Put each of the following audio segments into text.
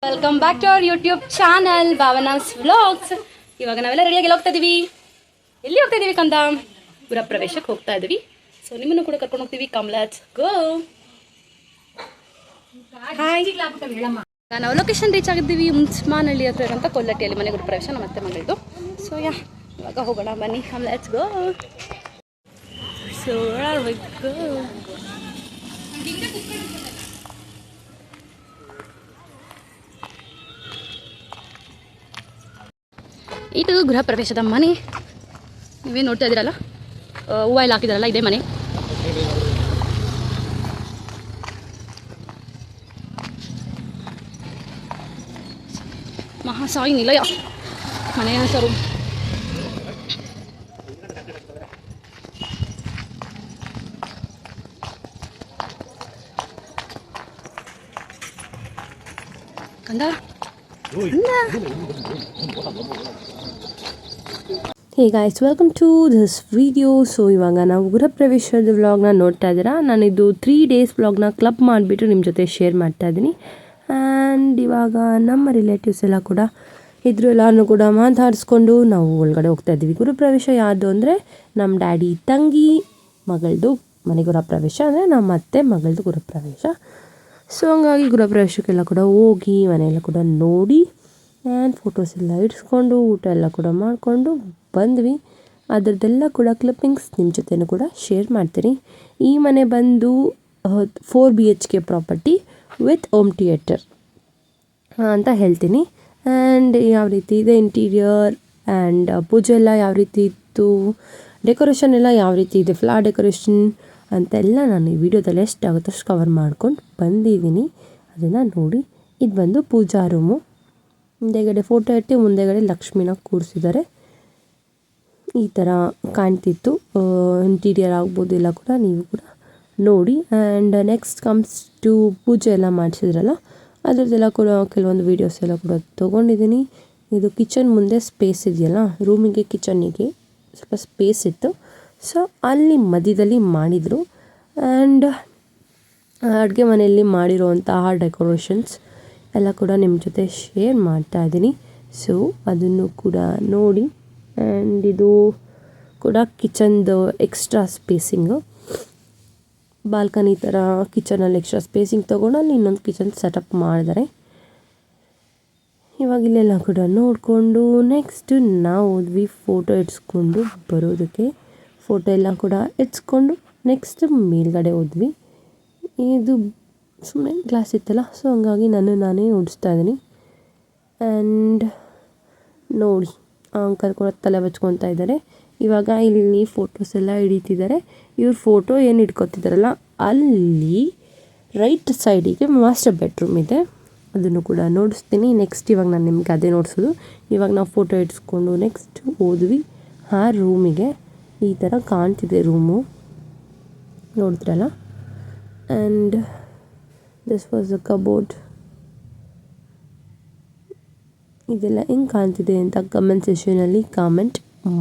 Welcome back to our YouTube channel Bhavana's vlogs. ಇವಾಗ ನಾವೆಲ್ಲ ರೆಡಿಯಾಗಿ ಹೋಗ್ತಾ ಇದೀವಿ. ಎಲ್ಲಿ ಹೋಗ್ತಾ ಇದೀವಿ ಕಂದ? ಗೃಹ ಪ್ರವೇಶಕ್ಕೆ ಹೋಗ್ತಾ ಇದೀವಿ. ಸೊ ನಿಮ್ಮನ್ನು ಕೂಡ ಕರ್ಕೊಂಡು ಹೋಗ್ತೀವಿ. Come let's go. ಹಾಯ್, ನಾವು ಲೊಕೇಶನ್ ರೀಚ್ ಆಗಿದ್ದೀವಿ. ಮುನ್ಸ್ಮಾನಹಳ್ಳಿ ಹತ್ರ ಇರೋಂಥ ಕೊಲ್ಲಟ್ಟಿಯಲ್ಲಿ ಮನೆ ಗೃಹ ಪ್ರವೇಶ ನಮ್ಮ ಅತ್ತೆ ಮಗಳಿದ್ದು. ಸೊ ಇವಾಗ ಹೋಗೋಣ ಬನ್ನಿ. Come let's go. ಸೊ ಇದು ಗೃಹ ಪ್ರವೇಶದ ಮನೆ. ನೀವೇನು ನೋಡ್ತಾ ಇದ್ದೀರಲ್ಲ, ಹೂವು ಎಲ್ಲ ಹಾಕಿದಾರಲ್ಲ, ಇದೇ ಮನೆ. ಮಹಾಸಾಯಿ ನಿಲಯ ಮನೆಯ ಹೆಸರು. ಕಂದ hey guys, welcome to this video. So ಇವಾಗ ನಾವು ಗೃಹ ಪ್ರವೇಶದ ವ್ಲಾಗ್ನ ನೋಡ್ತಾ ಇದ್ದೀರಾ. ನಾನಿದು 3 days ವ್ಲಾಗ್ನ ಕ್ಲಬ್ ಮಾಡಿಬಿಟ್ಟು ನಿಮ್ಮ ಜೊತೆ ಶೇರ್ ಮಾಡ್ತಾ ಇದ್ದೀನಿ. ಆ್ಯಂಡ್ ಇವಾಗ ನಮ್ಮ ರಿಲೇಟಿವ್ಸ್ ಎಲ್ಲ ಕೂಡ ಇದ್ರು. ಎಲ್ಲರೂ ಕೂಡ ಮಾತಾಡಿಸ್ಕೊಂಡು ನಾವು ಒಳಗಡೆ ಹೋಗ್ತಾ ಇದ್ದೀವಿ. ಗೃಹ ಪ್ರವೇಶ ಯಾವುದು ಅಂದರೆ ನಮ್ಮ ಡ್ಯಾಡಿ ತಂಗಿ ಮಗಳದು ಮನೆ ಗೃಹ ಪ್ರವೇಶ, ಅಂದರೆ ನಮ್ಮ ಅತ್ತೆ ಮಗಳದು ಗೃಹ ಪ್ರವೇಶ. ಸೊ ಹಂಗಾಗಿ ಗೃಹ ಪ್ರವೇಶಕ್ಕೆಲ್ಲ ಕೂಡ ಹೋಗಿ ಮನೆಯೆಲ್ಲ ಕೂಡ ನೋಡಿ ಆ್ಯಂಡ್ ಫೋಟೋಸ್ ಎಲ್ಲ ಇಡಿಸ್ಕೊಂಡು ಊಟ ಎಲ್ಲ ಕೂಡ ಮಾಡಿಕೊಂಡು ಬಂದ್ವಿ. ಅದರದ್ದೆಲ್ಲ ಕೂಡ ಕ್ಲಿಪ್ಪಿಂಗ್ಸ್ ನಿಮ್ಮ ಜೊತೆನೂ ಕೂಡ ಶೇರ್ ಮಾಡ್ತೀನಿ. ಈ ಮನೆ ಬಂದು 4 BHK property with home theatre ಅಂತ ಹೇಳ್ತೀನಿ. ಆ್ಯಂಡ್ ಯಾವ ರೀತಿ ಇದೆ ಇಂಟೀರಿಯರ್ ಆ್ಯಂಡ್ ಪೂಜೆ ಎಲ್ಲ ಯಾವ ರೀತಿ ಇತ್ತು, ಡೆಕೋರೇಷನ್ ಎಲ್ಲ ಯಾವ ರೀತಿ ಇದೆ, ಫ್ಲವರ್ ಡೆಕೋರೇಷನ್ ಅಂತೆಲ್ಲ ನಾನು ಈ ವಿಡಿಯೋದಲ್ಲಿ ಎಷ್ಟಾಗುತ್ತೋ ಅಷ್ಟು ಕವರ್ ಮಾಡ್ಕೊಂಡು ಬಂದಿದ್ದೀನಿ. ಅದನ್ನು ನೋಡಿ. ಇದು ಬಂದು ಪೂಜಾ ರೂಮು. ಹಿಂದೆಗಡೆ ಫೋಟೋ ಇಟ್ಟು ಮುಂದೆಗಡೆ ಲಕ್ಷ್ಮಿನ ಕೂರಿಸಿದ್ದಾರೆ. ಈ ಥರ ಕಾಣ್ತಿತ್ತು. ಇಂಟೀರಿಯರ್ ಆಗ್ಬೋದು ಎಲ್ಲ ಕೂಡ ನೀವು ಕೂಡ ನೋಡಿ. ಆ್ಯಂಡ್ ನೆಕ್ಸ್ಟ್ ಕಮ್ಸ್ ಟು ಪೂಜೆ ಎಲ್ಲ ಮಾಡಿಸಿದ್ರಲ್ಲ, ಅದರದ್ದೆಲ್ಲ ಕೂಡ ಕೆಲವೊಂದು ವೀಡಿಯೋಸ್ ಎಲ್ಲ ಕೂಡ ತೊಗೊಂಡಿದ್ದೀನಿ. ಇದು ಕಿಚನ್ ಮುಂದೆ ಸ್ಪೇಸ್ ಇದೆಯಲ್ಲ, ರೂಮಿಗೆ ಕಿಚನ್ನಿಗೆ ಸ್ವಲ್ಪ ಸ್ಪೇಸ್ ಇತ್ತು. ಸೊ ಅಲ್ಲಿ ಮಧ್ಯದಲ್ಲಿ ಮಾಡಿದರು. ಆ್ಯಂಡ್ ಅಡುಗೆ ಮನೆಯಲ್ಲಿ ಮಾಡಿರುವಂತಹ ಡೆಕೋರೇಷನ್ಸ್ ಎಲ್ಲ ಕೂಡ ನಿಮ್ಮ ಜೊತೆ ಶೇರ್ ಮಾಡ್ತಾ ಇದ್ದೀನಿ. ಸೊ ಅದನ್ನು ಕೂಡ ನೋಡಿ. ಆ್ಯಂಡ್ ಇದು ಕೂಡ ಕಿಚನ್ದು ಎಕ್ಸ್ಟ್ರಾ ಸ್ಪೇಸಿಂಗು, ಬಾಲ್ಕನಿ ಥರ ಕಿಚನಲ್ಲಿ ಎಕ್ಸ್ಟ್ರಾ ಸ್ಪೇಸಿಂಗ್ ತೊಗೊಂಡು ಅಲ್ಲಿ ಇನ್ನೊಂದು ಕಿಚನ್ ಸೆಟಪ್ ಮಾಡಿದ್ದಾರೆ. ಇವಾಗ ಇಲ್ಲೆಲ್ಲ ಕೂಡ ನೋಡಿಕೊಂಡು ನೆಕ್ಸ್ಟ್ ನಾವು ಹೋದ್ವಿ ಫೋಟೋ ಇಡ್ಸ್ಕೊಂಡು ಬರೋದಕ್ಕೆ. ಫೋಟೋ ಎಲ್ಲ ಕೂಡ ಇಡ್ಸ್ಕೊಂಡು ನೆಕ್ಸ್ಟ್ ಮೇಲ್ಗಡೆ ಹೋದ್ವಿ. ಇದು ಸುಮ್ಮನೆ ಗ್ಲಾಸ್ ಇತ್ತಲ್ಲ, ಸೊ ಹಂಗಾಗಿ ನಾನೇ ಓಡಿಸ್ತಾ ಇದ್ದೀನಿ. ಆ್ಯಂಡ್ ನೋಡಿ, ಅಂಕಲ್ ಕೂಡ ತಲೆ ಬಚ್ಕೊತಾ ಇದ್ದಾರೆ. ಇವಾಗ ಇಲ್ಲಿ ಫೋಟೋಸ್ ಎಲ್ಲ ಹಿಡಿತಿದ್ದಾರೆ. ಇವ್ರ ಫೋಟೋ ಏನು ಇಟ್ಕೊತಿದ್ದಾರಲ್ಲ, ಅಲ್ಲಿ ರೈಟ್ ಸೈಡಿಗೆ ಮಾಸ್ಟರ್ ಬೆಡ್ರೂಮ್ ಇದೆ. ಅದನ್ನು ಕೂಡ ನೋಡಿಸ್ತೀನಿ. ನೆಕ್ಸ್ಟ್ ಇವಾಗ ನಾನು ನಿಮ್ಗೆ ಅದೇ ನೋಡಿಸೋದು. ಇವಾಗ ನಾವು ಫೋಟೋ ಇಡ್ಸ್ಕೊಂಡು ನೆಕ್ಸ್ಟ್ ಹೋದ್ವಿ ಆ ರೂಮಿಗೆ. ಈ ಥರ ಕಾಣ್ತಿದೆ ರೂಮು, ನೋಡಿದ್ರಲ್ಲ. And this was a cupboard. ಇದೆಲ್ಲ ಹೆಂಗೆ ಕಾಣ್ತಿದೆ ಅಂತ ಕಮೆಂಟ್ ಸೆಷನಲ್ಲಿ ಕಾಮೆಂಟ್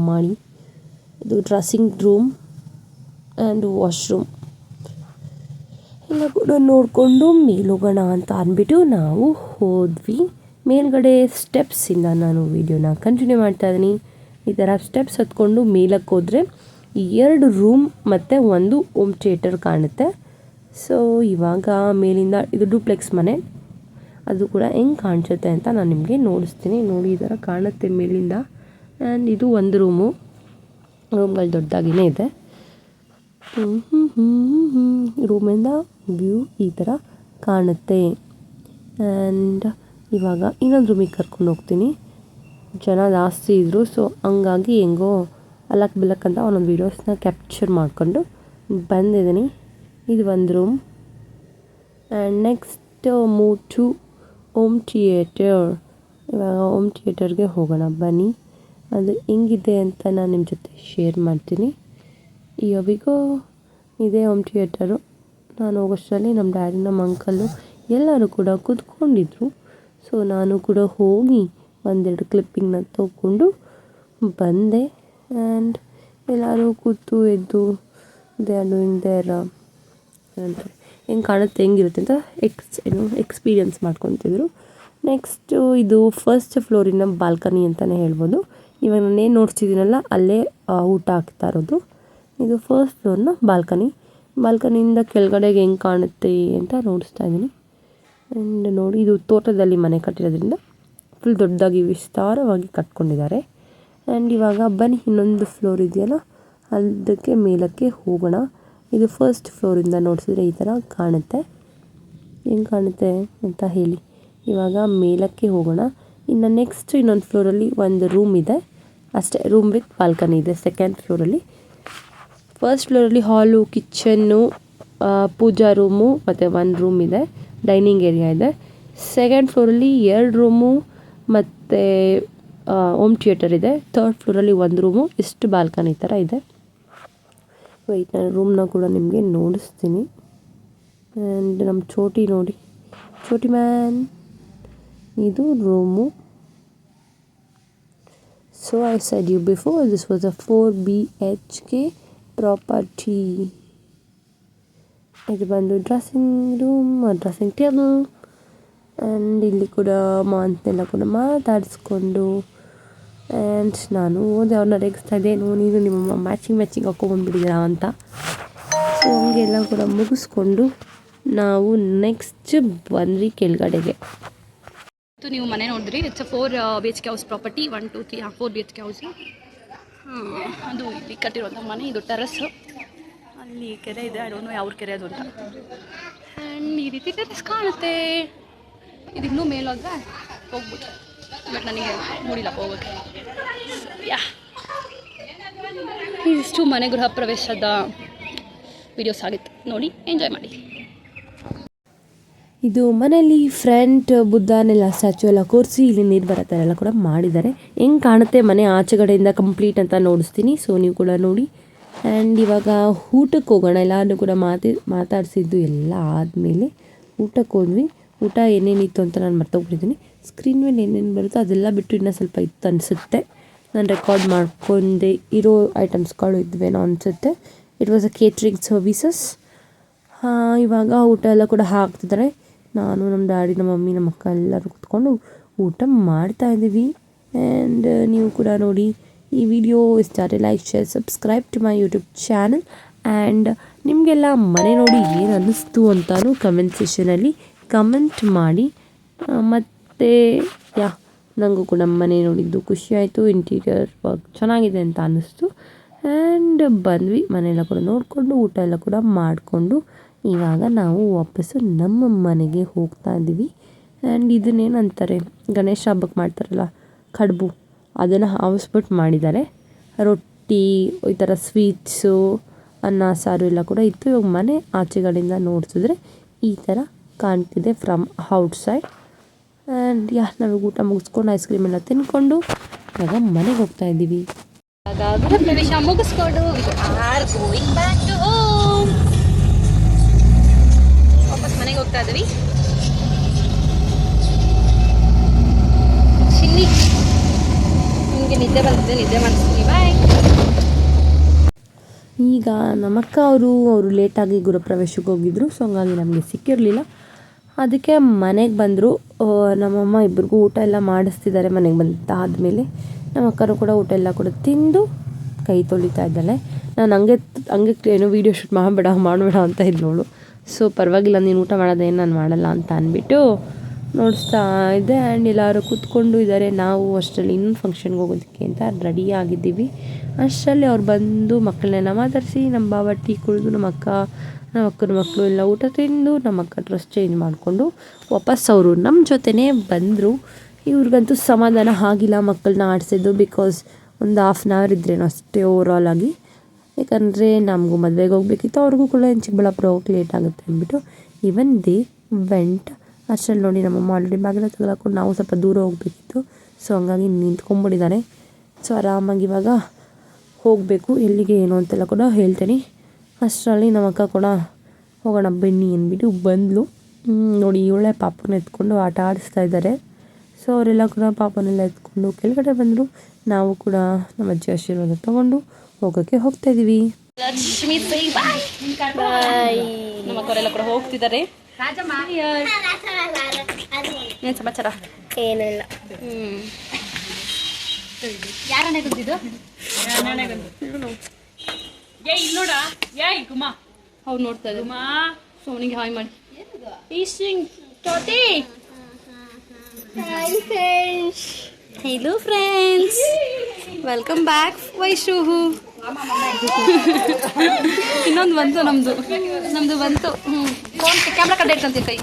ಮಾಡಿ. ಇದು ಡ್ರೆಸ್ಸಿಂಗ್ ರೂಮ್ ಆ್ಯಂಡ್ ವಾಶ್ರೂಮ್ ಎಲ್ಲ ಕೂಡ ನೋಡಿಕೊಂಡು ಮೇಲೋಗೋಣ ಅಂತ ಅಂದ್ಬಿಟ್ಟು ನಾವು ಹೋದ್ವಿ. ಮೇಲ್ಗಡೆ ಸ್ಟೆಪ್ಸಿಂದ ನಾನು ವೀಡಿಯೋನ ಕಂಟಿನ್ಯೂ ಮಾಡ್ತಾಯಿದ್ದೀನಿ. ಈ ಥರ ಸ್ಟೆಪ್ಸ್ ಹತ್ಕೊಂಡು ಮೇಲಕ್ಕೆ ಹೋದರೆ 2 ರೂಮ್ ಮತ್ತು 1 ಹೋಮ್ ಥಿಯೇಟರ್ ಕಾಣುತ್ತೆ. ಸೊ ಇವಾಗ ಮೇಲಿಂದ ಇದು ಡೂಪ್ಲೆಕ್ಸ್ ಮನೆ, ಅದು ಕೂಡ ಹೆಂಗೆ ಕಾಣಿಸುತ್ತೆ ಅಂತ ನಾನು ನಿಮಗೆ ನೋಡಿಸ್ತೀನಿ. ನೋಡಿ, ಈ ಥರ ಕಾಣುತ್ತೆ ಮೇಲಿಂದ. ಆ್ಯಂಡ್ ಇದು 1 ರೂಮ್ಗಳು ದೊಡ್ಡದಾಗಿಯೇ ಇದೆ. ರೂಮಿಂದ ವ್ಯೂ ಈ ಥರ ಕಾಣುತ್ತೆ. ಆ್ಯಂಡ್ ಇವಾಗ ಇನ್ನೊಂದು ರೂಮಿಗೆ ಕರ್ಕೊಂಡು ಹೋಗ್ತೀನಿ. ಜನ ಜಾಸ್ತಿ ಇದ್ದರು, ಸೊ ಹಂಗಾಗಿ ಹೆಂಗೋ ಅಲಕ್ ಬಿಲಕ್ ಅಂತ ಒಂದೊಂದು ವೀಡಿಯೋಸ್ನ ಕ್ಯಾಪ್ಚರ್ ಮಾಡಿಕೊಂಡು ಬಂದಿದ್ದೀನಿ. ಇದು 1 room. And next move to home theatre. ಇವಾಗ ಹೋಮ್ ಥಿಯೇಟರ್ಗೆ ಹೋಗೋಣ ಬನ್ನಿ. ಅದು ಹೆಂಗಿದೆ ಅಂತ ನಾನು ನಿಮ್ಮ ಜೊತೆ ಶೇರ್ ಮಾಡ್ತೀನಿ. ಯಾವಿಗೋ ಇದೇ ಹೋಮ್ ಥಿಯೇಟರು. ನಾನು ಹೋಗೋಷ್ಟರಲ್ಲಿ ನಮ್ಮ ಡ್ಯಾಡಿ, ನಮ್ಮ ಅಂಕಲ್ಲು ಎಲ್ಲರೂ ಕೂಡ ಕೂತ್ಕೊಂಡಿದ್ರು. ಸೊ ನಾನು ಕೂಡ ಹೋಗಿ 1-2 ಕ್ಲಿಪ್ಪಿಂಗ್ನ ತೊಗೊಂಡು ಬಂದೆ. ಆ್ಯಂಡ್ ಎಲ್ಲರೂ ಕೂತು ಎದ್ದು ದೇ ಆರ್ ಡೂಯಿಂಗ್ ದೇರ್ ಹೆಂಗೆ ಕಾಣುತ್ತೆ ಹೆಂಗಿರುತ್ತೆ ಅಂತ ಎಕ್ಸ್ಪೀರಿಯನ್ಸ್ ಮಾಡ್ಕೊತಿದ್ರು. ನೆಕ್ಸ್ಟು ಇದು ಫಸ್ಟ್ ಫ್ಲೋರಿನ ಬಾಲ್ಕನಿ ಅಂತಲೇ ಹೇಳ್ಬೋದು. ಇವಾಗ ನಾನೇನು ನೋಡ್ತಿದ್ದೀನಲ್ಲ ಅಲ್ಲೇ ಊಟ ಹಾಕ್ತಾ ಇರೋದು. ಇದು ಫಸ್ಟ್ ಫ್ಲೋರ್ನ ಬಾಲ್ಕನಿಯಿಂದ ಕೆಳಗಡೆಗೆ ಹೆಂಗೆ ಕಾಣುತ್ತೆ ಅಂತ ನೋಡಿಸ್ತಾ ಇದ್ದೀನಿ. ಆ್ಯಂಡ್ ನೋಡಿ, ಇದು ತೋಟದಲ್ಲಿ ಮನೆ ಕಟ್ಟಿರೋದ್ರಿಂದ ಫುಲ್ ದೊಡ್ಡದಾಗಿ ವಿಸ್ತಾರವಾಗಿ ಕಟ್ಕೊಂಡಿದ್ದಾರೆ. ಆ್ಯಂಡ್ ಇವಾಗ ಬನ್ನಿ ಇನ್ನೊಂದು ಫ್ಲೋರ್ ಇದೆಯಲ್ಲ ಅದಕ್ಕೆ ಮೇಲಕ್ಕೆ ಹೋಗೋಣ. ಇದು ಫಸ್ಟ್ ಫ್ಲೋರಿಂದ ನೋಡಿಸಿದ್ರೆ ಈ ಥರ ಕಾಣುತ್ತೆ. ಹೆಂಗೆ ಕಾಣುತ್ತೆ ಅಂತ ಹೇಳಿ. ಇವಾಗ ಮೇಲಕ್ಕೆ ಹೋಗೋಣ. ಇನ್ನು ನೆಕ್ಸ್ಟ್ ಇನ್ನೊಂದು ಫ್ಲೋರಲ್ಲಿ ಒಂದು ರೂಮ್ ಇದೆ ಅಷ್ಟೇ, ರೂಮ್ ವಿತ್ ಬಾಲ್ಕನಿ ಇದೆ ಸೆಕೆಂಡ್ ಫ್ಲೋರಲ್ಲಿ. ಫಸ್ಟ್ ಫ್ಲೋರಲ್ಲಿ ಹಾಲು, ಕಿಚನ್ನು, ಪೂಜಾ ರೂಮು ಮತ್ತು ಒಂದು ರೂಮ್ ಇದೆ, ಡೈನಿಂಗ್ ಏರಿಯಾ ಇದೆ. ಸೆಕೆಂಡ್ ಫ್ಲೋರಲ್ಲಿ 2 ರೂಮು ಮತ್ತು ಹೋಮ್ ಥಿಯೇಟರ್ ಇದೆ. ಥರ್ಡ್ ಫ್ಲೋರಲ್ಲಿ 1 ರೂಮು, ಇಷ್ಟು ಬಾಲ್ಕನಿ ಥರ ಇದೆ. ವೈಟ್, ನಾನು ರೂಮ್ನ ಕೂಡ ನಿಮಗೆ ನೋಡಿಸ್ತೀನಿ. ಆ್ಯಂಡ್ ನಮ್ಮ ಚೋಟಿ ನೋಡಿ, ಚೋಟಿ ಮ್ಯಾನ್, ಇದು room. So I said you before this was a 4 BHK property. ಇದು ಬಂದು dressing room, dressing table. And ಇಲ್ಲಿ ಕೂಡ ಮಾತನ್ನೆಲ್ಲ ಕೂಡ ಮಾತಾಡಿಸ್ಕೊಂಡು ಆ್ಯಂಡ್ ನಾನು ಅವ್ರನ್ನ ರೇಗಿಸ್ತಾ ಇದ್ದೆ, ನೀನು ನಿಮ್ಮ ಮ್ಯಾಚಿಂಗ್ ಹಾಕ್ಕೊಂಡ್ಬಂದ್ಬಿಟ್ಟಿದ್ದೀರಾ ಅಂತ. ಸೊ ಹಂಗೆಲ್ಲ ಕೂಡ ಮುಗಿಸ್ಕೊಂಡು ನಾವು ನೆಕ್ಸ್ಟ್ ಬಂದ್ವಿ ಕೆಳಗಡೆಗೆ. ನೀವು ಮನೆ ನೋಡಿದ್ರಿ, it's 4 BHK house property. 1 2 3 4 BHK house. ಅದು ಇಲ್ಲಿ ಕಟ್ಟಿರುವಂಥ ಮನೆ. ಇದು ಟೆರಸ್, ಅಲ್ಲಿ ಕೆರೆ ಇದೆ, ಅದೊಂದು ಯಾವ ಕೆರೆ ಅದು ಅಂತ. ಆ್ಯಂಡ್ ಈ ರೀತಿ ಟೆರಸ್ ಕಾಣುತ್ತೆ. ಇದು ಇನ್ನೂ ಮೇಲೋದ್ರೆ ಹೋಗ್ಬೋದು, ಬಟ್ ನನಗೆ ನೋಡಿಲ್ಲ ಹೋಗೋಕ್ಕೆ. ಇಷ್ಟು ಮನೆ ಗೃಹ ಪ್ರವೇಶದ ವಿಡಿಯೋಸ್ ಆಗಿತ್ತು, ನೋಡಿ ಎಂಜಾಯ್ ಮಾಡಿ. ಇದು ಮನೇಲಿ ಫ್ರಂಟ್ ಬುದ್ಧನೆಲ್ಲ ಸ್ಟ್ಯಾಚು ಎಲ್ಲ ಕೂರಿಸಿ ಇಲ್ಲಿ ನೀರು ಬರೋ ಥರ ಎಲ್ಲ ಕೂಡ ಮಾಡಿದ್ದಾರೆ. ಹೆಂಗೆ ಕಾಣುತ್ತೆ ಮನೆ ಆಚೆಗಡೆಯಿಂದ ಕಂಪ್ಲೀಟ್ ಅಂತ ನೋಡಿಸ್ತೀನಿ, ಸೊ ನೀವು ಕೂಡ ನೋಡಿ. ಆ್ಯಂಡ್ ಇವಾಗ ಊಟಕ್ಕೆ ಹೋಗೋಣ. ಎಲ್ಲರೂ ಕೂಡ ಮಾತಾಡಿಸಿದ್ದು ಎಲ್ಲ ಆದಮೇಲೆ ಊಟಕ್ಕೆ ಹೋದ್ವಿ. ಊಟ ಏನೇನಿತ್ತು ಅಂತ ನಾನು ಮರ್ತೋಗ್ಬಿಟ್ಟಿದ್ದೀನಿ. ಸ್ಕ್ರೀನ್ ಮೇಲೆ ಏನೇನು ಬರುತ್ತೋ ಅದೆಲ್ಲ ಬಿಟ್ಟು ಇನ್ನೂ ಸ್ವಲ್ಪ ಇತ್ತು ಅನಿಸುತ್ತೆ. ನಾನು ರೆಕಾರ್ಡ್ ಮಾಡ್ಕೊಂಡೆ ಇರೋ ಐಟಮ್ಸ್ಗಳು ಇದ್ವೇನೋ ಅನಿಸುತ್ತೆ. It was a catering services. ಇವಾಗ ಊಟ ಎಲ್ಲ ಕೂಡ ಹಾಕ್ತಿದ್ದಾರೆ. ನಾನು, ನಮ್ಮ ಡ್ಯಾಡಿ, ನಮ್ಮ ಮಮ್ಮಿ, ನಮ್ಮ ಅಕ್ಕ ಎಲ್ಲರೂ ಕೂತ್ಕೊಂಡು ಊಟ ಮಾಡ್ತಾಯಿದ್ದೀವಿ. ಆ್ಯಂಡ್ ನೀವು ಕೂಡ ನೋಡಿ. ಈ ವಿಡಿಯೋ ಇಷ್ಟ ಆದರೆ like, share, subscribe to my YouTube channel. And ನಿಮಗೆಲ್ಲ ಮನೆ ನೋಡಿ ಏನು ಅನ್ನಿಸ್ತು ಅಂತಲೂ ಕಮೆಂಟ್ ಸೆಷನಲ್ಲಿ ಕಮೆಂಟ್ ಮಾಡಿ. ಮತ್ತು ನನಗೂ ಕೂಡ ಮನೆ ನೋಡಿದ್ದು ಖುಷಿ ಆಯಿತು. ಇಂಟೀರಿಯರ್ ವರ್ಕ್ ಚೆನ್ನಾಗಿದೆ ಅಂತ ಅನ್ನಿಸ್ತು. ಆ್ಯಂಡ್ ಬಂದ್ವಿ, ಮನೆಯೆಲ್ಲ ಕೂಡ ನೋಡಿಕೊಂಡು ಊಟ ಎಲ್ಲ ಕೂಡ ಮಾಡಿಕೊಂಡು ಇವಾಗ ನಾವು ವಾಪಸ್ಸು ನಮ್ಮ ಮನೆಗೆ ಹೋಗ್ತಾ ಇದ್ದೀವಿ. ಆ್ಯಂಡ್ ಇದನ್ನೇನಂತಾರೆ, ಗಣೇಶ ಹಬ್ಬಕ್ಕೆ ಮಾಡ್ತಾರಲ್ಲ ಕಡುಬು, ಅದನ್ನು ಹಾವಿಸ್ಬಿಟ್ಟು ಮಾಡಿದ್ದಾರೆ. ರೊಟ್ಟಿ, ಈ ಥರ ಸ್ವೀಟ್ಸು, ಅನ್ನ ಸಾರು ಎಲ್ಲ ಕೂಡ ಇತ್ತು. ಇವಾಗ ಮನೆ ಆಚೆಗಡೆಯಿಂದ ನೋಡಿಸಿದ್ರೆ ಈ ಥರ ಕಾಣ್ತಿದೆ ಫ್ರಮ್ ಔಟ್ಸೈಡ್. ಆ್ಯಂಡ್ ನಾವು ಊಟ ಮುಗಿಸ್ಕೊಂಡು ಐಸ್ ಕ್ರೀಮ್ ಎಲ್ಲ ತಿನ್ಕೊಂಡು ಇವಾಗ ಮನೆಗೆ ಹೋಗ್ತಾ ಇದ್ದೀವಿ. ಗೃಹ ಪ್ರವೇಶ ಮುಗಿಸ್ಕೊಂಡು ವಾಪಸ್ ಮನೆಗೆ ಹೋಗ್ತಾ ಇದ್ದೀವಿ. ಚಿನ್ನಿ, ನಿಮಗೆ ನಿದ್ದೆ ಬಂದಿದೆ, ನಿದ್ದೆ ಮಾಡಿಸ್ತೀನಿ, ಬಾಯ್. ಈಗ ನಮ್ಮಕ್ಕ ಅವರು ಲೇಟಾಗಿ ಗೃಹಪ್ರವೇಶಕ್ಕೆ ಹೋಗಿದ್ರು. ಸೊ ಹಂಗಾಗಿ ನಮಗೆ ಸಿಕ್ಕಿರಲಿಲ್ಲ. ಅದಕ್ಕೆ ಮನೆಗೆ ಬಂದರು. ನಮ್ಮಮ್ಮ ಇಬ್ಬರಿಗೂ ಊಟ ಎಲ್ಲ ಮಾಡಿಸ್ತಿದ್ದಾರೆ. ಮನೆಗೆ ಬಂದಾದಮೇಲೆ ನಮ್ಮ ಅಕ್ಕರು ಕೂಡ ಊಟ ಎಲ್ಲ ಕೂಡ ತಿಂದು ಕೈ ತೊಳಿತಾ ಇದ್ದಾಳೆ. ನಾನು ಹಂಗೆ ಏನೋ ವೀಡಿಯೋ ಶೂಟ್ ಮಾಡಬೇಡ ಅಂತ ಇದ್ನೋಳು. ಸೊ ಪರವಾಗಿಲ್ಲ, ನೀನು ಊಟ ಮಾಡೋದೇನು ನಾನು ಮಾಡಲ್ಲ ಅಂತ ಅಂದ್ಬಿಟ್ಟು ನೋಡಿಸ್ತಾ ಇದ್ದೆ. ಆ್ಯಂಡ್ ಎಲ್ಲರೂ ಕೂತ್ಕೊಂಡು ಇದ್ದಾರೆ. ನಾವು ಅಷ್ಟರಲ್ಲಿ ಇನ್ನೊಂದು ಫಂಕ್ಷನ್ಗೆ ಹೋಗೋದಕ್ಕೆ ಅಂತ ರೆಡಿ ಆಗಿದ್ದೀವಿ. ಅಷ್ಟರಲ್ಲಿ ಅವ್ರು ಬಂದು ಮಕ್ಕಳನ್ನೆಲ್ಲ ಮಾತಾಡಿಸಿ, ನಮ್ಮ ಬಾವ ಟೀ ಕುಡಿದು, ನಮ್ಮ ಅಕ್ಕನ ಮಕ್ಕಳು ಎಲ್ಲ ಊಟ ತಿಂದು, ನಮ್ಮ ಅಕ್ಕ ಡ್ರೆಸ್ ಚೇಂಜ್ ಮಾಡಿಕೊಂಡು ವಾಪಸ್ ಅವರು ನಮ್ಮ ಜೊತೆನೇ ಬಂದರು. ಇವ್ರಿಗಂತೂ ಸಮಾಧಾನ ಆಗಿಲ್ಲ ಮಕ್ಕಳನ್ನ ಆಡಿಸಿದ್ದು. ಬಿಕಾಸ್ ಒಂದು 1/2 hour ಇದ್ರೇನೋ ಅಷ್ಟೇ ಓವರಾಲ್ ಆಗಿ. ಯಾಕಂದರೆ ನಮಗೂ ಮದುವೆಗೆ ಹೋಗಬೇಕಿತ್ತು, ಅವ್ರಿಗೂ ಕೂಡ ಚಿಕ್ಕಬಳ್ಳಾಪುರ ಹೋಗಕ್ಕೆ ಲೇಟ್ ಆಗುತ್ತೆ ಅಂದ್ಬಿಟ್ಟು ಈವನ್ ದೇ ವೆಂಟ್. ಅಷ್ಟರಲ್ಲಿ ನೋಡಿ ನಮ್ಮಮ್ಮ ಆಲ್ರೆಡಿ ಬಾಗಿಲ ತಗೊಳಕೊಂಡು ನಾವು ಸ್ವಲ್ಪ ದೂರ ಹೋಗಬೇಕಿತ್ತು. ಸೊ ಹಂಗಾಗಿ ನಿಂತ್ಕೊಂಡ್ಬಿಟ್ಟಿದ್ದಾರೆ. ಸೊ ಆರಾಮಾಗಿ ಇವಾಗ ಹೋಗಬೇಕು, ಎಲ್ಲಿಗೆ ಏನು ಅಂತೆಲ್ಲ ಕೂಡ ಹೇಳ್ತೀನಿ. ಅಷ್ಟರಲ್ಲಿ ನಮ್ಮ ಅಕ್ಕ ಕೂಡ ಹೋಗೋಣ ಬನ್ನಿ ಅಂದ್ಬಿಟ್ಟು ಬಂದಳು. ನೋಡಿ, ಇವಳೆ ಪಾಪನ ಎತ್ಕೊಂಡು ಆಟ ಆಡಿಸ್ತಾ ಇದ್ದಾರೆ. ಸೊ ಅವರೆಲ್ಲ ಕೂಡ ಪಾಪನೆಲ್ಲ ಎತ್ಕೊಂಡು ಕೆಳಗಡೆ ಬಂದರು. ನಾವು ಕೂಡ ನಮ್ಮ ಅಜ್ಜಿ ಆಶೀರ್ವಾದ ತೊಗೊಂಡು ಹೋಗೋಕ್ಕೆ ಹೋಗ್ತಾಯಿದ್ದೀವಿ. ಲಕ್ಷ್ಮಿ ಬಾಯ್. ನಮ್ಮ ಅಕ್ಕವರೆಲ್ಲ ಕೂಡ ಹೋಗ್ತಿದ್ದಾರೆ. ಏನು ಸಮಾಚಾರ? ಏನಿಲ್ಲ. ಯಾರನ್ನೇ ತಂದಿದ್ದು? ಅವ್ರು ನೋಡ್ತಾ ಇದ್ದಾರೆ. ಸೋನಿಗೆ ಹಾಯ್ ಮಾಡಿ. Hello friends, welcome back Vaishu. ಇನ್ನೊಂದು ಬಂತು ನಮ್ದು ಬಂತು. ಫೋನ್ ಕ್ಯಾಮ್ರಾ ಕಡೆ ಇಟ್ಕೊಂತೀವಿ ಕೈ.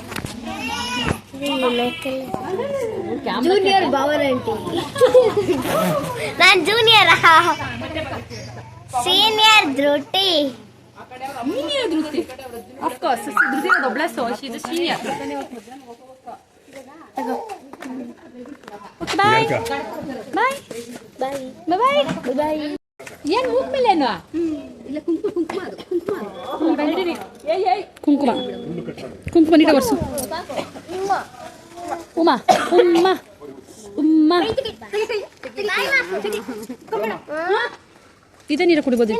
ಜೂನಿಯರ್ ಭಾವನ ಆಂಟಿ. ನಾನು junior. Senior Dhriti. Senior Dhruti. Of course, Dhruti is the blessed one. She is a senior. Okay, bye. Bye. Bye. Bye. Bye. ಏನು ಹೋಗ್ಮೇಲೇನು? ಇಲ್ಲ ಕುಂಕುಮ ನೀಟ ಬರ್ಸು. ಉಮಾ ಇದೇ ನೀರು ಕುಡಿಬೋದು.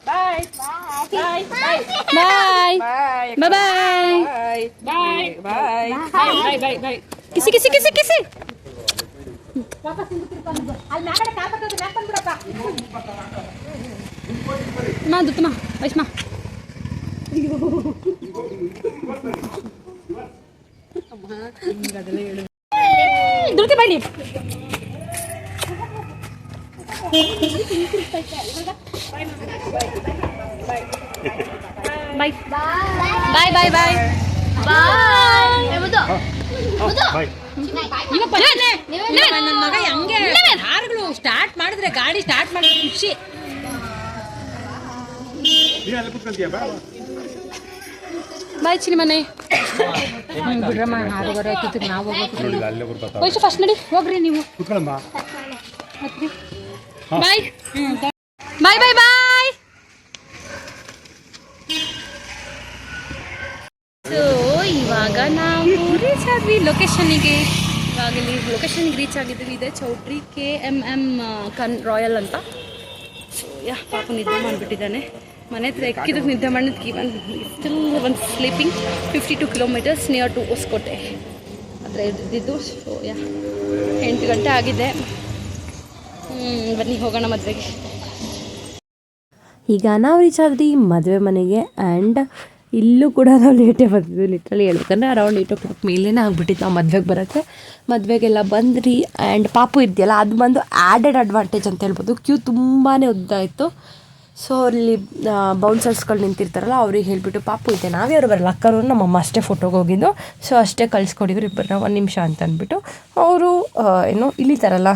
Bye. Bye. Bye. Bye. Bye. Bye. Bye. Bye. Bye. Kisi. Ma, Dutma, Vaishma. Dutti, bye. Bye. Bye. Bye. ನನ್ನ ಮಗ ಹಂಗೆ ಕಾರ್ಗಳು ಸ್ಟಾರ್ಟ್ ಮಾಡಿದ್ರೆ ಗಾಡಿ ಸ್ಟಾರ್ಟ್ ಮಾಡಿದ್ರೆ ಖುಷಿ. ಬಾಯ್ ಚಿನಿ ಮನೆ ಬಿಡ್ರಮ್ಮ, 6:30 ಆಯ್ತಿತ್ತು, ನಾವು ಹೋಗ್ಬೇಕು. ವಯಸ್ಸು ಫಸ್ಟ್ ನಡಿ, ಹೋಗ್ರಿ ನೀವು. ಬಾಯ್ ಬಾಯ್ ಬಾಯ್ ಬಾಯ್. ಸೊ ಇವಾಗ ನಾವು ರೀಚ್ ಆದ್ವಿ ಲೊಕೇಶನ್ನಿಗೆ. ಇವಾಗ ಇಲ್ಲಿ ಲೊಕೇಶನ್ಗೆ ರೀಚ್ ಆಗಿದ್ವಿ. ಇದೆ ಚೌಟ್ರಿ KMM ರಾಯಲ್ ಅಂತ. ಸೊ ಪಾಪ ನಿದ್ದೆ ಮಾಡಿಬಿಟ್ಟಿದ್ದಾನೆ. ಮನೆ ಹತ್ರ ಎಕ್ಕಿದಕ್ಕೆ ನಿದ್ದೆ ಮಾಡಿದ್ವಿ. ಸ್ಟಿಲ್ ಒಂದು sleeping. 52 kilometres near to Hoskote ಹತ್ರ ಇದ್ದಿದ್ದು. ಸೊ 8 ಗಂಟೆ ಆಗಿದೆ. ಬನ್ನಿ ಹೋಗೋಣ ಮದುವೆಗೆ. ಈಗ ನಾವು ರೀಚ್ ಆದ್ರಿ ಮದುವೆ ಮನೆಗೆ. ಆ್ಯಂಡ್ ಇಲ್ಲೂ ಕೂಡ ನಾವು ಲೇಟೇ ಬಂದಿದ್ವಿ. ಲಿಟ್ರಲಿ ಹೇಳ್ಬೇಕಂದ್ರೆ ಅರೌಂಡ್ 8 o'clock ಮೇಲೇ ಆಗ್ಬಿಟ್ಟಿತ್ತು ನಾವು ಮದುವೆಗೆ ಬರೋಕ್ಕೆ. ಮದುವೆಗೆಲ್ಲ ಬಂದ್ರಿ. ಆ್ಯಂಡ್ ಪಾಪು ಇದೆಯಲ್ಲ, ಅದು ಬಂದು ಆ್ಯಡೆಡ್ ಅಡ್ವಾಂಟೇಜ್ ಅಂತ ಹೇಳ್ಬೋದು. ಕ್ಯೂ ತುಂಬಾ ಉದ್ದ ಇತ್ತು. ಸೊ ಅಲ್ಲಿ ಬೌನ್ಸರ್ಸ್ಗಳು ನಿಂತಿರ್ತಾರಲ್ಲ, ಅವ್ರಿಗೆ ಹೇಳಿಬಿಟ್ಟು ಪಾಪು ಇದೆ, ನಾವ್ಯಾರು ಬರಲ್ಲ, ಅಕ್ಕರು ನಮ್ಮಮ್ಮ ಅಷ್ಟೇ ಫೋಟೋಗೆ ಹೋಗಿದ್ದು. ಸೊ ಅಷ್ಟೇ ಕಳಿಸ್ಕೊಡಿದ್ರು ಇಬ್ಬರನ್ನ 1 ನಿಮಿಷ ಅಂತ ಅಂದ್ಬಿಟ್ಟು. ಅವರು ಏನೋ ಇಳಿತಾರಲ್ಲ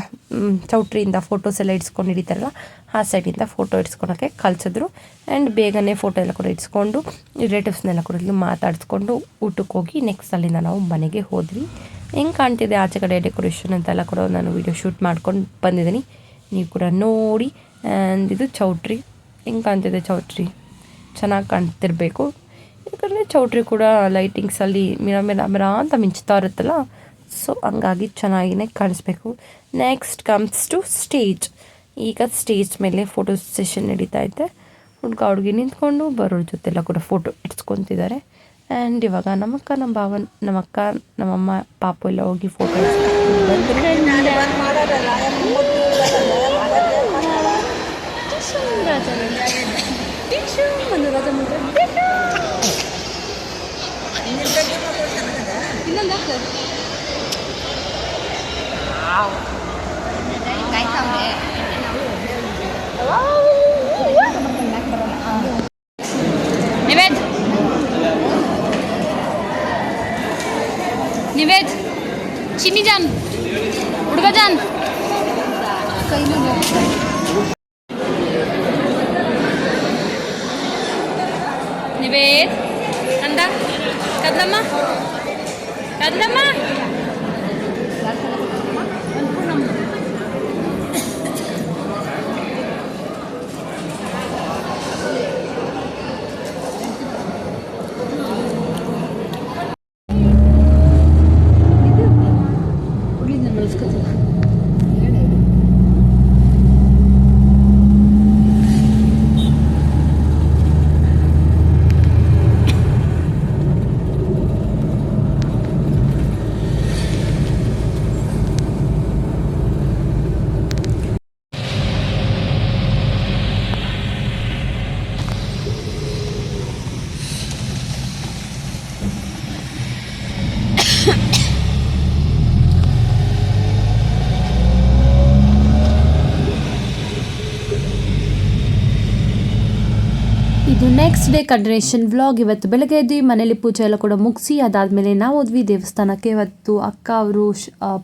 ಚೌಟ್ರಿಯಿಂದ ಫೋಟೋಸ್ ಎಲ್ಲ ಇಡ್ಸ್ಕೊಂಡು ಹಿಡಿತಾರಲ್ಲ, ಆ ಸೈಡಿಂದ ಫೋಟೋ ಇಡ್ಸ್ಕೊಳಕ್ಕೆ ಕಳಿಸಿದ್ರು. ಆ್ಯಂಡ್ ಬೇಗನೆ ಫೋಟೋ ಎಲ್ಲ ಕೂಡ ಇಡ್ಸ್ಕೊಂಡು ರಿಲೇಟಿವ್ಸ್ನೆಲ್ಲ ಕೂಡ ಇಲ್ಲಿ ಮಾತಾಡಿಸ್ಕೊಂಡು ಊಟಕ್ಕೆ ಹೋಗಿ ನೆಕ್ಸ್ಟ್ ಅಲ್ಲಿಂದ ನಾವು ಮನೆಗೆ ಹೋದ್ವಿ. ಹೆಂಗೆ ಕಾಣ್ತಿದೆ ಆಚೆ ಕಡೆ ಡೆಕೋರೇಷನ್ ಅಂತೆಲ್ಲ ಕೂಡ ನಾನು ವೀಡಿಯೋ ಶೂಟ್ ಮಾಡ್ಕೊಂಡು ಬಂದಿದ್ದೀನಿ, ನೀವು ಕೂಡ ನೋಡಿ. ಆ್ಯಂಡ್ ಇದು ಚೌಟ್ರಿ. ಹೆಂಗೆ ಕಾಣ್ತಿದೆ ಚೌಟ್ರಿ? ಚೆನ್ನಾಗಿ ಕಾಣ್ತಿರ್ಬೇಕು, ಯಾಕಂದರೆ ಚೌಟ್ರಿ ಕೂಡ ಲೈಟಿಂಗ್ಸಲ್ಲಿ ಮಿರ ಅಂತ ಮಿಂಚ್ತಾ ಇರುತ್ತಲ್ಲ. ಸೊ ಹಂಗಾಗಿ ಚೆನ್ನಾಗಿಯೇ ಕಾಣಿಸ್ಬೇಕು. Next comes to stage. ಈಗ ಸ್ಟೇಜ್ ಮೇಲೆ ಫೋಟೋ ಸೆಷನ್ ನಡೀತಾ ಇದೆ. ಹುಡುಗಿ ನಿಂತ್ಕೊಂಡು ಬರೋರ ಜೊತೆಲ್ಲ ಕೂಡ ಫೋಟೋ ಇಡ್ಸ್ಕೊತಿದ್ದಾರೆ. ಆ್ಯಂಡ್ ಇವಾಗ ನಮ್ಮಕ್ಕ, ನಮ್ಮ ಭಾವನ್, ನಮ್ಮಕ್ಕ, ನಮ್ಮಮ್ಮ, ಪಾಪು ಎಲ್ಲ ಹೋಗಿ ಫೋಟೋ ಬಂದರೆ ನಿವೇದ್, ಚಿನ್ನಿ ಜಾನ್, ಹುಡುಗ ಜಾನ್ ನಿವೇದ್ ಅಂದ ಕದ್ಲಮ್ಮ ನೆಕ್ಸ್ಟ್ ಡೇ ಕಂಟಿನ್ಯೂಷನ್ ವ್ಲಾಗ್. ಇವತ್ತು ಬೆಳಗ್ಗೆ ಎದ್ದು ಮನೇಲಿ ಪೂಜೆ ಎಲ್ಲ ಕೂಡ ಮುಗಿಸಿ ಅದಾದಮೇಲೆ ನಾವು ಹೋದ್ವಿ ದೇವಸ್ಥಾನಕ್ಕೆ. ಇವತ್ತು ಅಕ್ಕ ಅವರು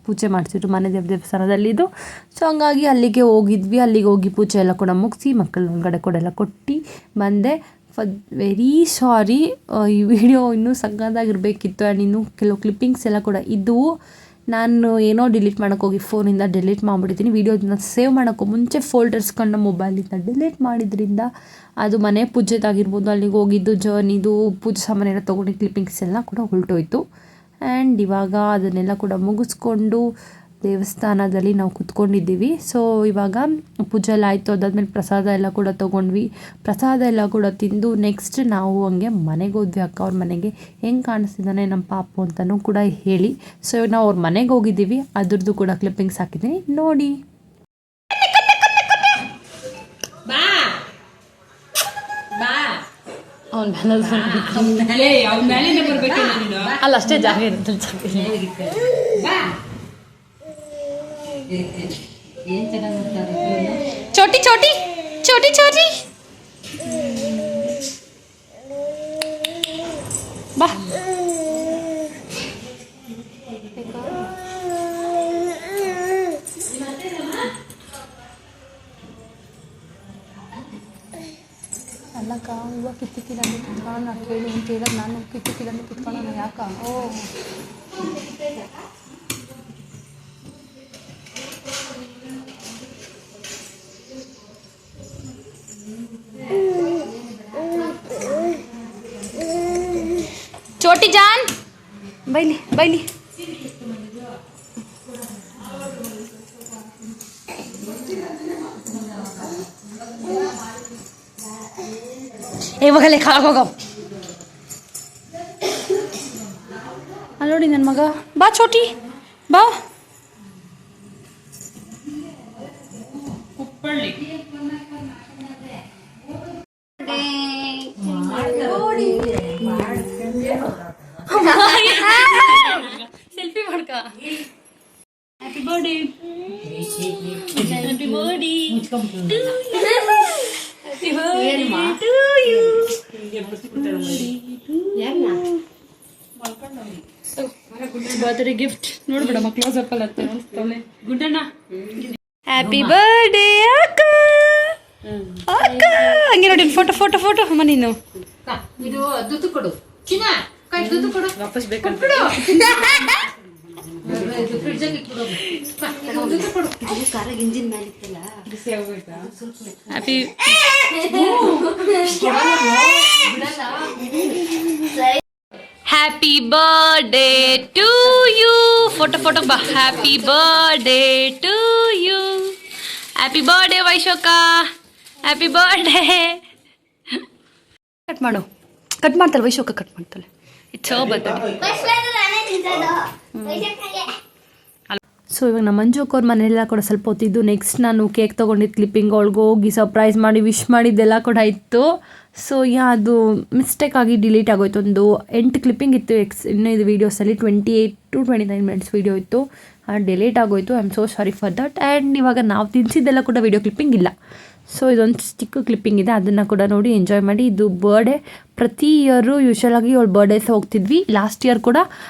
ಪೂಜೆ ಮಾಡಿಸಿದ್ರು ಮನೆ ದೇವಸ್ಥಾನದಲ್ಲಿದ್ದು. ಸೊ ಹಂಗಾಗಿ ಅಲ್ಲಿಗೆ ಹೋಗಿ ಪೂಜೆ ಎಲ್ಲ ಕೂಡ ಮುಗಿಸಿ ಮಕ್ಕಳು ಒಳಗಡೆ ಕೂಡ ಎಲ್ಲ ಕೊಟ್ಟು ಬಂದೆ. ವೆರಿ ಸಾರಿ, ಈ ವಿಡಿಯೋ ಇನ್ನೂ ಸಕ್ಕತ್ತಾಗಿರಬೇಕಿತ್ತು. ಆ್ಯಂಡ್ ಇನ್ನೂ ಕೆಲವು ಕ್ಲಿಪ್ಪಿಂಗ್ಸ್ ಎಲ್ಲ ಕೂಡ ಇದ್ದವು. ನಾನು ಏನೋ ಡಿಲೀಟ್ ಮಾಡೋಕ್ಕೋಗಿ ಫೋನಿಂದ ಡಿಲೀಟ್ ಮಾಡಿಬಿಟ್ಟಿದ್ದೀನಿ. ವೀಡಿಯೋದನ್ನ ಸೇವ್ ಮಾಡೋಕ್ಕೂ ಮುಂಚೆ ಫೋಲ್ಡರ್ಸ್ಗಳನ್ನ ಮೊಬೈಲಿಂದ ಡಿಲೀಟ್ ಮಾಡಿದ್ರಿಂದ ಅದು ಮನೆ ಪೂಜೆದಾಗಿರ್ಬೋದು, ಅಲ್ಲಿಗೆ ಹೋಗಿದ್ದು ಜರ್ನಿದು ಪೂಜೆ ಸಾಮಾನೆಲ್ಲ ತೊಗೊಂಡು ಕ್ಲಿಪ್ಪಿಂಗ್ಸ್ ಎಲ್ಲ ಕೂಡ ಹೊರಟೋಯ್ತು. ಆ್ಯಂಡ್ ಇವಾಗ ಅದನ್ನೆಲ್ಲ ಕೂಡ ಮುಗಿಸ್ಕೊಂಡು ದೇವಸ್ಥಾನದಲ್ಲಿ ನಾವು ಕೂತ್ಕೊಂಡಿದ್ದೀವಿ. ಸೊ ಇವಾಗ ಪೂಜೆ ಎಲ್ಲ ಆಯಿತು. ಅದಾದಮೇಲೆ ಪ್ರಸಾದ ಎಲ್ಲ ಕೂಡ ತೊಗೊಂಡ್ವಿ. ಪ್ರಸಾದ ಎಲ್ಲ ಕೂಡ ತಿಂದು ನೆಕ್ಸ್ಟ್ ನಾವು ಹಂಗೆ ಮನೆಗೆ ಹೋದ್ವಿ. ಅಕ್ಕ ಅವ್ರ ಮನೆಗೆ ಹೆಂಗೆ ಕಾಣಿಸ್ತಿದ್ದಾನೆ ನಮ್ಮ ಪಾಪು ಅಂತಲೂ ಕೂಡ ಹೇಳಿ. ಸೊ ಇವಾಗ ನಾವು ಅವ್ರ ಮನೆಗೆ ಹೋಗಿದ್ದೀವಿ. ಅದ್ರದ್ದು ಕೂಡ ಕ್ಲಿಪ್ಪಿಂಗ್ಸ್ ಹಾಕಿದ್ದೀನಿ ನೋಡಿ. ಅಲ್ಲ ಅಷ್ಟೇ ಜಾಗ ಇರುತ್ತೆ. ಚೋಟಿ ಚೋಟಿ ಚೋಟಿ ಚೋಟಿ ಬಾ. ಅಲ್ಲಕ್ಕ ಹೂವು ಕಿತ್ತಿಕ್ಕಿದಂಗೆ ಕಿತ್ಕೊಳ್ಳೋಣ ಕೇಳಿ ಅಂತ ಹೇಳಿದ್ರೆ ನಾನು ಕಿತ್ತಿಕ್ಕಿದಂಗೆ ಕಿತ್ಕೊಳ್ಳೋಣ ಯಾಕ? ಓ छोटी जान बैली बैली ಇವಾಗಲೇ ಕಾಗೋಗ ಅಲ್ಲಿ ನೋಡಿ ನನ್ನ ಮಗ. ಬಾ ಚೋಟಿ ಬಾ. ಸೆಲ್ಫಿ ಮಾಡ್ಕ. Happy birthday happy birthday birthday gift ನೋಡ್ಬಿಡಮ್ಮ ಕ್ಲೋಸ್ ಅಪ್ ಅಲ್ಲ ಗುಡ್ಡಣ್ಣ. ಹ್ಯಾಪಿ ಬರ್ಡೇ ಅಕ್ಕ ಅಕ್ಕ. ಹಂಗೆ ನೋಡಿ ಫೋಟೋ ಫೋಟೋ ಫೋಟೋ ಅಮ್ಮ ನೀನು ಇದು ದುಡ್ಡು ಕೊಡು ಚಿನ್ನ ಕೈ ದುಡ್ಡು ಕೊಡು ವಾಪಸ್ ಬೇಕಂತ happy happy birthday to you. Photo photo ಬಾ. Happy birthday to you. Happy birthday ವೈಶೋಕ. Happy birthday. ಕಟ್ ಮಾಡು. ಕಟ್ ಮಾಡ್ತಾಳೆ ವೈಶೋಕ, ಕಟ್ ಮಾಡ್ತಾಳೆ. It's her birthday. ಸೊ ಇವಾಗ ನಮ್ಮ ಮಂಜು ಅವ್ರ ಮನೆಯೆಲ್ಲ ಕೂಡ ಸ್ವಲ್ಪ ಹೊತ್ತಿದ್ದು. ನೆಕ್ಸ್ಟ್ ನಾನು ಕೇಕ್ ತೊಗೊಂಡಿದ್ದು ಕ್ಲಿಪ್ಪಿಂಗ್ ಒಳಗೆ ಹೋಗಿ ಸರ್ಪ್ರೈಸ್ ಮಾಡಿ ವಿಶ್ ಮಾಡಿದ್ದೆಲ್ಲ ಕೂಡ ಇತ್ತು. ಸೊ ಅದು ಮಿಸ್ಟೇಕ್ ಆಗಿ ಡಿಲೀಟ್ ಆಗೋಯ್ತು. ಒಂದು 8 ಕ್ಲಿಪ್ಪಿಂಗ್ ಇತ್ತು. ಇನ್ನೂ ಇದು ವೀಡಿಯೋಸಲ್ಲಿ 28 to 29 ಮಿನಿಟ್ಸ್ ವೀಡಿಯೋ ಇತ್ತು. ಡಿಲೀಟ್ ಆಗೋಯ್ತು. I am so sorry for that. And ಇವಾಗ ನಾವು ತಿನ್ಸಿದ್ದೆಲ್ಲ ಕೂಡ ವೀಡಿಯೋ ಕ್ಲಿಪ್ಪಿಂಗ್ ಇಲ್ಲ. ಸೊ ಇದೊಂದು ಚಿಕ್ಕ ಕ್ಲಿಪ್ಪಿಂಗ್ ಇದೆ, ಅದನ್ನು ಕೂಡ ನೋಡಿ ಎಂಜಾಯ್ ಮಾಡಿ. ಇದು ಬರ್ಡೇ. ಪ್ರತಿ ಇಯರು ಯೂಶ್ವಲಾಗಿ ಅವಳು ಬರ್ಡೇಸ್ ಹೋಗ್ತಿದ್ವಿ. ಲಾಸ್ಟ್ ಇಯರ್ ಕೂಡ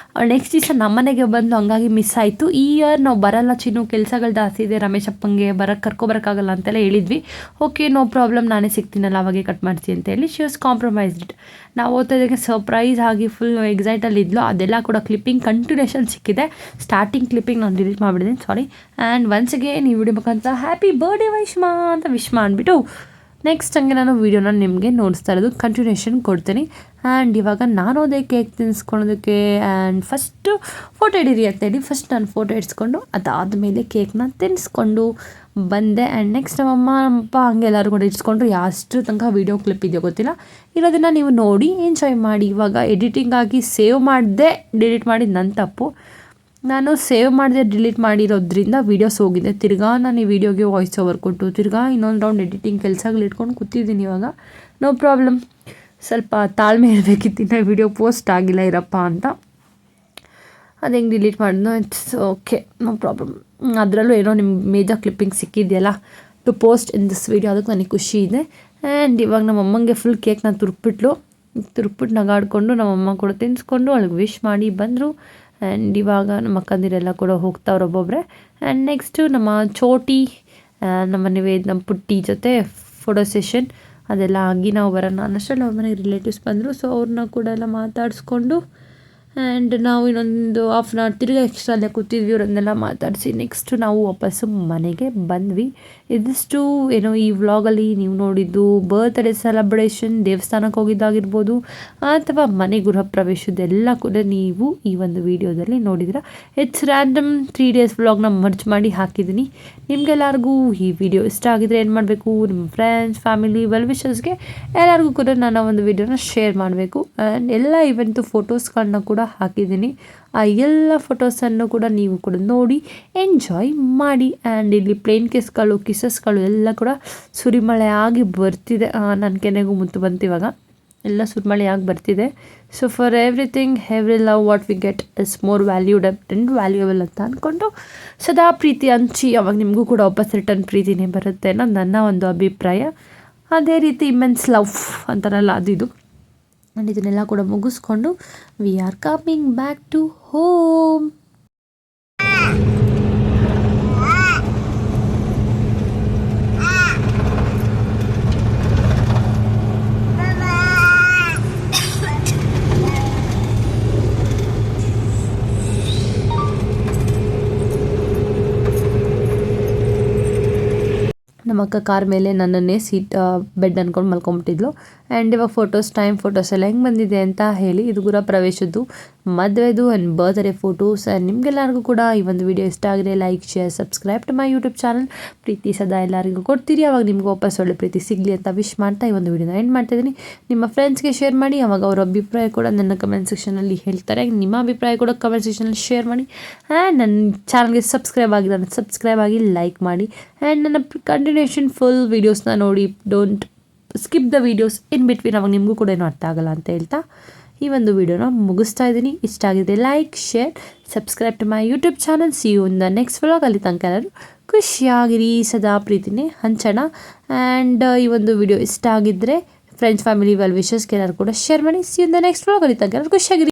ನೆಕ್ಸ್ಟ್ ದಿವಸ ನಮ್ಮನೆಗೆ ಬಂದು ಹಂಗಾಗಿ ಮಿಸ್ ಆಯಿತು. ಈ ಇಯರ್ ನಾವು ಬರಲ್ಲ ಚಿನ್ನು, ಕೆಲಸಗಳು ಜಾಸ್ತಿ ಇದೆ, ರಮೇಶ್ ಅಪ್ಪಂಗೆ ಕರ್ಕೊಬರೋಕ್ಕಾಗಲ್ಲ ಅಂತೆಲ್ಲ ಹೇಳಿದ್ವಿ. ಓಕೆ ನೋ ಪ್ರಾಬ್ಲಮ್, ನಾನೇ ಸಿಗ್ತೀನಲ್ಲ ಅವಾಗೆ ಕಟ್ ಮಾಡ್ತೀನಿ ಅಂತ ಹೇಳಿ ಶಿ ವಾಸ್ ಕಾಂಪ್ರಮೈಸ್ಡ್. ನಾವು ಓದ್ತಿದ್ದಕ್ಕೆ ಸರ್ಪ್ರೈಸ್ ಆಗಿ ಫುಲ್ ಎಕ್ಸೈಟಲ್ಲಿ ಇದ್ಲು. ಅದೆಲ್ಲ ಕೂಡ ಕ್ಲಿಪ್ಪಿಂಗ್ ಕಂಟಿನ್ಯೂಷನ್ ಸಿಕ್ಕಿದೆ. ಸ್ಟಾರ್ಟಿಂಗ್ ಕ್ಲಿಪ್ಪಿಂಗ್ ನಾನು ಡಿಲೀಟ್ ಮಾಡಿಬಿಟ್ಟಿದ್ದೀನಿ, ಸಾರಿ. ಆ್ಯಂಡ್ ಒನ್ಸ್ಗೆ ನೀವು ವಿಡಿಯೋಬೇಕಂತ ಹ್ಯಾಪಿ ಬರ್ಡೇ ವೈಷ್ಮಾ ಅಂತ ವಿಶ್ ಮಾಡಿಬಿಟ್ಟು ನೆಕ್ಸ್ಟ್ ಹಂಗೆ ನಾನು ವೀಡಿಯೋನ ನಿಮಗೆ ನೋಡಿಸ್ತಾ ಇರೋದು ಕಂಟಿನ್ಯೂಷನ್ ಕೊಡ್ತೀನಿ. ಆ್ಯಂಡ್ ಇವಾಗ ನಾನು ಅದೇ ಕೇಕ್ ತಿನ್ನಿಸ್ಕೊಳೋದಕ್ಕೆ ಆ್ಯಂಡ್ ಫಸ್ಟು ಫೋಟೋ ಹಿಡೀರಿ ಅಂತೇಳಿ ಫಸ್ಟ್ ನಾನು ಫೋಟೋ ಇಡ್ಸ್ಕೊಂಡು ಅದಾದಮೇಲೆ ಕೇಕ್ನ ತಿನ್ನಿಸ್ಕೊಂಡು ಬಂದೆ. ಆ್ಯಂಡ್ ನೆಕ್ಸ್ಟ್ ನಮ್ಮಮ್ಮ ನಮ್ಮಪ್ಪ ಹಂಗೆ ಎಲ್ಲರೂ ಕೂಡ ಇಡ್ಸ್ಕೊಂಡ್ರು. ಅಷ್ಟು ತನಕ ವೀಡಿಯೋ ಕ್ಲಿಪ್ ಇದೆಯೋ ಗೊತ್ತಿಲ್ಲ, ಇರೋದನ್ನು ನೀವು ನೋಡಿ ಎಂಜಾಯ್ ಮಾಡಿ. ಇವಾಗ ಎಡಿಟಿಂಗ್ ಆಗಿ ಸೇವ್ ಮಾಡಿದೆ, ಡಿಲೀಟ್ ಮಾಡಿದ್ದು ನನ್ನ ತಪ್ಪು. ನಾನು ಸೇವ್ ಮಾಡಿದೆ ಡಿಲೀಟ್ ಮಾಡಿರೋದ್ರಿಂದ ವೀಡಿಯೋಸ್ ಹೋಗಿದೆ. ತಿರ್ಗಾ ನಾನು ಈ ವಿಡಿಯೋಗೆ ವಾಯ್ಸ್ ಓವರ್ ಕೊಟ್ಟು ತಿರ್ಗಾ ಇನ್ನೊಂದು ರೌಂಡ್ ಎಡಿಟಿಂಗ್ ಕೆಲಸಗಳು ಇಟ್ಕೊಂಡು ಕೂತಿದ್ದೀನಿ. ಇವಾಗ ನೋ ಪ್ರಾಬ್ಲಮ್, ಸ್ವಲ್ಪ ತಾಳ್ಮೆ ಇರಬೇಕಿತ್ತು. ಇನ್ನು ವಿಡಿಯೋ ಪೋಸ್ಟ್ ಆಗಿಲ್ಲ ಇರಪ್ಪ ಅಂತ. ಅದು ಹೆಂಗೆ ಡಿಲೀಟ್ ಮಾಡಿದ್ನೋ ಇಟ್ಸ್ ಓಕೆ, ನೋ ಪ್ರಾಬ್ಲಮ್. ಅದರಲ್ಲೂ ಏನೋ ನಿಮ್ಮ ಮೇಜರ್ ಕ್ಲಿಪ್ಪಿಂಗ್ ಸಿಕ್ಕಿದೆಯಲ್ಲ to post in this video, ಅದಕ್ಕೆ ನನಗೆ ಖುಷಿ ಇದೆ. ಆ್ಯಂಡ್ ಇವಾಗ ನಮ್ಮಮ್ಮಂಗೆ ಫುಲ್ ಕೇಕ್ನ ತುರುಕ್ಬಿಟ್ಟು ನಗಾಡಿಕೊಂಡು ನಮ್ಮಮ್ಮ ಕೂಡ ತಿನ್ನಿಸ್ಕೊಂಡು ಅವಳಿಗೆ ವಿಶ್ ಮಾಡಿ ಬಂದರು. ಆ್ಯಂಡ್ ಇವಾಗ ನಮ್ಮ ಅಕ್ಕಂದಿರೆಲ್ಲ ಕೂಡ ಹೋಗ್ತಾವ್ರು ಒಬ್ಬೊಬ್ಬರೇ. ಆ್ಯಂಡ್ ನೆಕ್ಸ್ಟು ನಮ್ಮ ಚೋಟಿ ನಮ್ಮ ಪುಟ್ಟಿ ಜೊತೆ ಫೋಟೋ ಸೆಷನ್ ಅದೆಲ್ಲ ಆಗಿ ನಾವು ಬರೋಣ ಅನ್ನೋಷ್ಟರಲ್ಲಿ ಅವ್ರ ಮನೆಗೆ ರಿಲೇಟಿವ್ಸ್ ಬಂದರು. ಸೊ ಅವ್ರನ್ನ ಕೂಡ ಎಲ್ಲ ಮಾತಾಡಿಸ್ಕೊಂಡು ಆ್ಯಂಡ್ ನಾವು ಇನ್ನೊಂದು ಹಾಫ್ ಆನ್ ಅವರ್ ತಿರುಗಿ ಎಕ್ಸ್ಟ್ರಾ ಅಲ್ಲೇ ಕೂತಿದ್ವಿ. ಅವರನ್ನೆಲ್ಲ ಮಾತಾಡಿಸಿ ನೆಕ್ಸ್ಟು ನಾವು ವಾಪಸ್ಸು ಮನೆಗೆ ಬಂದ್ವಿ. ಇದಿಷ್ಟು ಏನೋ ಈ ವ್ಲಾಗಲ್ಲಿ ನೀವು ನೋಡಿದ್ದು ಬರ್ತ್ಡೇ ಸೆಲೆಬ್ರೇಷನ್, ದೇವಸ್ಥಾನಕ್ಕೆ ಹೋಗಿದ್ದಾಗಿರ್ಬೋದು ಅಥವಾ ಮನೆ ಗೃಹ ಪ್ರವೇಶದೆಲ್ಲ ಕೂಡ ನೀವು ಈ ಒಂದು ವಿಡಿಯೋದಲ್ಲಿ ನೋಡಿದಿರ. ಇಟ್ಸ್ ರ್ಯಾಂಡಮ್ 3 days ವ್ಲಾಗ್ನ ಮರ್ಜ್ ಮಾಡಿ ಹಾಕಿದ್ದೀನಿ. ನಿಮಗೆಲ್ಲರಿಗೂ ಈ ವಿಡಿಯೋ ಇಷ್ಟ ಆಗಿದ್ರೆ ಏನು ಮಾಡಬೇಕು, ನಿಮ್ಮ ಫ್ರೆಂಡ್ಸ್, ಫ್ಯಾಮಿಲಿ, ವೆಲ್ ವಿಷರ್ಸ್ಗೆ ಎಲ್ಲರಿಗೂ ಕೂಡ ನಾನು ಒಂದು ವಿಡಿಯೋನ ಶೇರ್ ಮಾಡಬೇಕು. ಆ್ಯಂಡ್ ಎಲ್ಲ ಇವೆಂಟು ಫೋಟೋಸ್ಗಳನ್ನ ಕೂಡ ಹಾಕಿದ್ದೀನಿ. ಆ ಎಲ್ಲ ಫೋಟೋಸನ್ನು ಕೂಡ ನೀವು ಕೂಡ ನೋಡಿ ಎಂಜಾಯ್ ಮಾಡಿ. ಆ್ಯಂಡ್ ಇಲ್ಲಿ ಪ್ಲೇನ್ ಕಿಸಸ್ಗಳು ಎಲ್ಲ ಕೂಡ ಸುರಿಮಳೆ ಆಗಿ ಬರ್ತಿದೆ. ನನ್ನ ಕೆನೆಗೂ ಮುತ್ತು ಬಂತು, ಇವಾಗ ಎಲ್ಲ ಸುರಿಮಳೆ ಆಗಿ ಬರ್ತಿದೆ. So for everything every love what we get is more valued and valuable ಅಂತ ಅಂದ್ಕೊಂಡು ಸದಾ ಪ್ರೀತಿ ಹಂಚಿ ಅವಾಗ ನಿಮಗೂ ಕೂಡ ವಾಪಸ್ ರಿಟರ್ನ್ ಪ್ರೀತಿನೇ ಬರುತ್ತೆ ಅನ್ನೋದು ನನ್ನ ಒಂದು ಅಭಿಪ್ರಾಯ. ಅದೇ ರೀತಿ ಇಮೆನ್ಸ್ ಲವ್ ಅಂತಾರಲ್ಲ ಅದು. ಆ್ಯಂಡ್ ಇದನ್ನೆಲ್ಲ ಕೂಡ ಮುಗಿಸ್ಕೊಂಡು we are coming back to home. ನಮ್ಮ ಅಕ್ಕ ಕಾರ್ ಮೇಲೆ ನನ್ನನ್ನೇ ಬೆಡ್ ಅಂದ್ಕೊಂಡು ಮಲ್ಕೊಂಬಿಟ್ಟಿದ್ಲು. ಆ್ಯಂಡ್ ಇವಾಗ ಫೋಟೋಸ್ ಎಲ್ಲ ಹೆಂಗೆ ಬಂದಿದೆ ಅಂತ ಹೇಳಿ, ಇದು ಗೃಹ ಪ್ರವೇಶದ್ದು, ಮದುವೆದು ಆ್ಯಂಡ್ ಬರ್ತ್ಡೇ ಫೋಟೋಸ್. ಆ್ಯಂಡ್ ನಿಮಗೆಲ್ಲರಿಗೂ ಕೂಡ ಈ ಒಂದು ವಿಡಿಯೋ ಇಷ್ಟ ಆಗಿದೆ, like, share, subscribe to my YouTube channel. ಪ್ರೀತಿ ಸದಾ ಎಲ್ಲರಿಗೂ ಕೊಡ್ತೀರಿ, ಅವಾಗ ನಿಮ್ಗೆ ವಾಪಸ್ ಒಳ್ಳೆ ಪ್ರೀತಿ ಸಿಗಲಿ ಅಂತ ವಿಶ್ ಮಾಡ್ತಾ ಈ ಒಂದು ವಿಡಿಯೋನ ಎಂಡ್ ಮಾಡ್ತಾಯಿದ್ದೀನಿ. ನಿಮ್ಮ ಫ್ರೆಂಡ್ಸ್ಗೆ ಶೇರ್ ಮಾಡಿ, ಅವಾಗ ಅವರ ಅಭಿಪ್ರಾಯ ಕೂಡ ನನ್ನ ಕಮೆಂಟ್ ಸೆಕ್ಷನಲ್ಲಿ ಹೇಳ್ತಾರೆ. ನಿಮ್ಮ ಅಭಿಪ್ರಾಯ ಕೂಡ ಕಮೆಂಟ್ ಸೆಕ್ಷನಲ್ಲಿ ಶೇರ್ ಮಾಡಿ. ಆ್ಯಂಡ್ ನನ್ನ ಚಾನಲ್ಗೆ ಸಬ್ಸ್ಕ್ರೈಬ್ ಆಗಿ ಲೈಕ್ ಮಾಡಿ. ಆ್ಯಂಡ್ ನನ್ನ ಕಂಟಿನ್ಯೂಷನ್ ಫುಲ್ ವೀಡಿಯೋಸ್ನ ನೋಡಿ, don't skip the videos in between, ಅವಾಗ ನಿಮಗೂ ಕೂಡ ಏನೂ ಅರ್ಥ ಆಗಲ್ಲ ಅಂತ ಹೇಳ್ತಾ ಈ ಒಂದು ವಿಡಿಯೋನ ಮುಗಿಸ್ತಾ ಇದ್ದೀನಿ. ಇಷ್ಟ ಆಗಿದೆ like, share, subscribe to my YouTube channel. See you in the next vlog. ಅಲ್ಲಿ ತನಕ ಎಲ್ಲರೂ ಖುಷಿಯಾಗಿರಿ, ಸದಾ ಪ್ರೀತಿನೇ ಹಂಚೋಣ. ಆ್ಯಂಡ್ ಈ ಒಂದು ವಿಡಿಯೋ ಇಷ್ಟ ಆಗಿದ್ದರೆ ಫ್ರೆಂಡ್ಸ್, ಫ್ಯಾಮಿಲಿ, ವೆಲ್ ವಿಷರ್ಸ್ಗೆ ಎಲ್ಲರೂ ಕೂಡ ಶೇರ್ ಮಾಡಿ. See you in the next vlog. ಅಲ್ಲಿ ತನಕ ಎಲ್ಲರೂ ಖುಷಿಯಾಗಿರಿ.